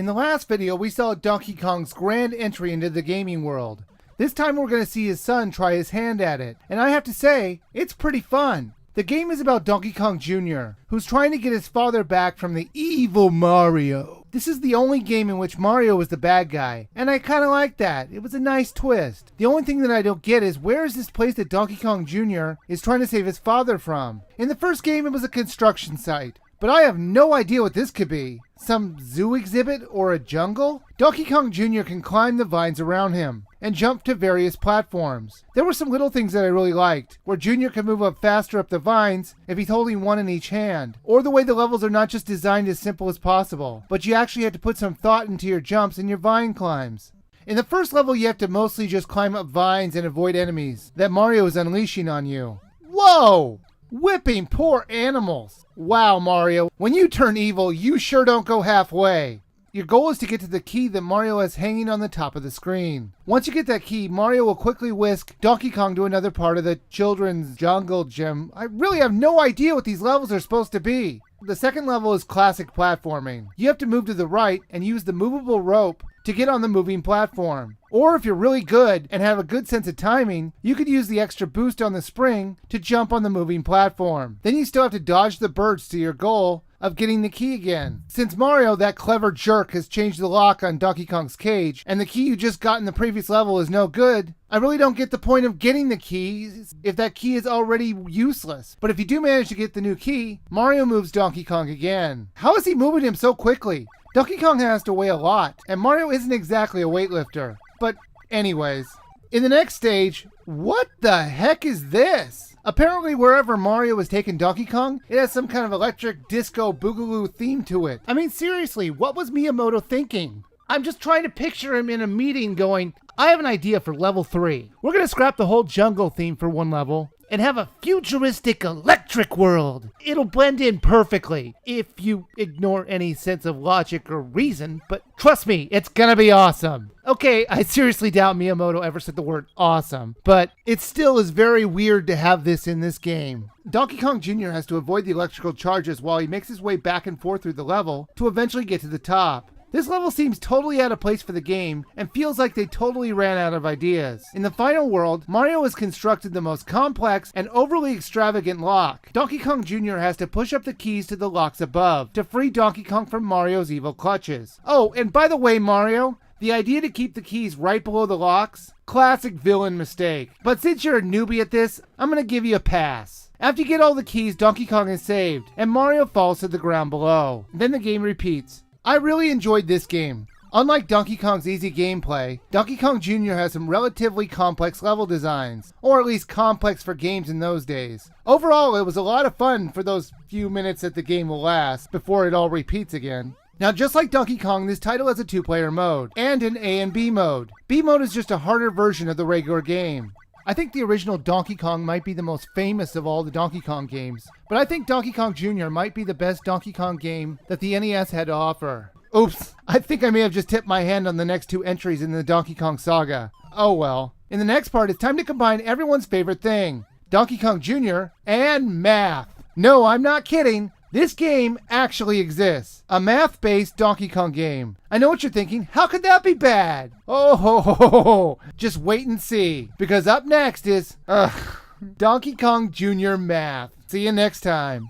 In the last video, we saw Donkey Kong's grand entry into the gaming world. This time we're going to see his son try his hand at it, and I have to say, it's pretty fun. The game is about Donkey Kong Jr., who's trying to get his father back from the evil Mario. This is the only game in which Mario was the bad guy, and I kind of like that. It was a nice twist. The only thing that I don't get is where is this place that Donkey Kong Jr. is trying to save his father from? In the first game, it was a construction site. But I have no idea what this could be. Some zoo exhibit or a jungle? Donkey Kong Jr. can climb the vines around him and jump to various platforms. There were some little things that I really liked, where Jr. can move up faster up the vines if he's holding one in each hand, or the way the levels are not just designed as simple as possible, but you actually have to put some thought into your jumps and your vine climbs. In the first level, you have to mostly just climb up vines and avoid enemies that Mario is unleashing on you. Whoa! Whipping poor animals. Wow, Mario, when you turn evil, you sure don't go halfway. Your goal is to get to the key that Mario has hanging on the top of the screen. Once you get that key, Mario will quickly whisk Donkey Kong to another part of the children's jungle gym. I really have no idea what these levels are supposed to be. The second level is classic platforming. You have to move to the right and use the movable rope to get on the moving platform. Or if you're really good and have a good sense of timing, you could use the extra boost on the spring to jump on the moving platform. Then you still have to dodge the birds to your goal of getting the key again. Since Mario, that clever jerk, has changed the lock on Donkey Kong's cage, and the key you just got in the previous level is no good, I really don't get the point of getting the key if that key is already useless. But if you do manage to get the new key, Mario moves Donkey Kong again. How is he moving him so quickly? Donkey Kong has to weigh a lot, and Mario isn't exactly a weightlifter. But anyways, in the next stage, what the heck is this? Apparently wherever Mario has taken Donkey Kong, it has some kind of electric disco boogaloo theme to it. I mean, seriously, what was Miyamoto thinking? I'm just trying to picture him in a meeting going, I have an idea for level 3. We're going to scrap the whole jungle theme for one level and have a futuristic electric world. It'll blend in perfectly if you ignore any sense of logic or reason, but trust me, it's gonna be awesome. Okay, I seriously doubt Miyamoto ever said the word awesome, but it still is very weird to have this in this game. Donkey Kong Jr. has to avoid the electrical charges while he makes his way back and forth through the level to eventually get to the top. This level seems totally out of place for the game and feels like they totally ran out of ideas. In the final world, Mario has constructed the most complex and overly extravagant lock. Donkey Kong Jr. has to push up the keys to the locks above to free Donkey Kong from Mario's evil clutches. Oh, and by the way, Mario, the idea to keep the keys right below the locks? Classic villain mistake. But since you're a newbie at this, I'm gonna give you a pass. After you get all the keys, Donkey Kong is saved, and Mario falls to the ground below. Then the game repeats. I really enjoyed this game. Unlike Donkey Kong's easy gameplay, Donkey Kong Jr. has some relatively complex level designs, or at least complex for games in those days. Overall, it was a lot of fun for those few minutes that the game will last, before it all repeats again. Now, just like Donkey Kong, this title has a 2-player mode, and an A and B mode. B mode is just a harder version of the regular game. I think the original Donkey Kong might be the most famous of all the Donkey Kong games, but I think Donkey Kong Jr. might be the best Donkey Kong game that the NES had to offer. Oops, I think I may have just tipped my hand on the next 2 entries in the Donkey Kong saga. Oh well. In the next part, it's time to combine everyone's favorite thing, Donkey Kong Jr. and math. No, I'm not kidding. This game actually exists. A math-based Donkey Kong game. I know what you're thinking. How could that be bad? Oh ho ho ho ho. Just wait and see. Because up next is Donkey Kong Jr. Math. See you next time.